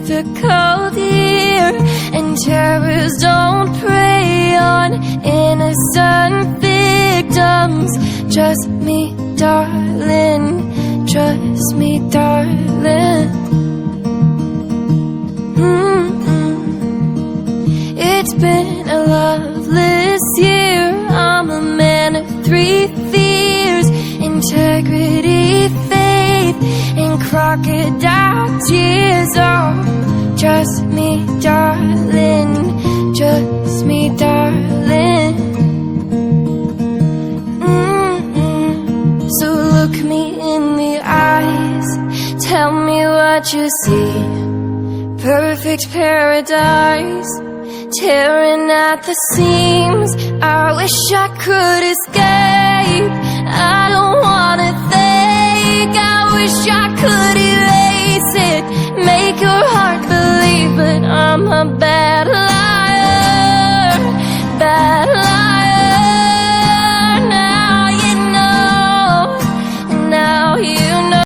difficult here, and terrors don't prey on innocent victims. Trust me, darling, trust me, darling. It's been a loveless year. I'm a man of three fears: integrity, faith, and crocodile tears. Oh, trust me, darling, trust me, darling. So look me in the eyes, tell me what you see. Perfect paradise, tearing at the seams. I wish I could escape. I don't wanna think. I wish I could erase it, make your heart believe, but I'm a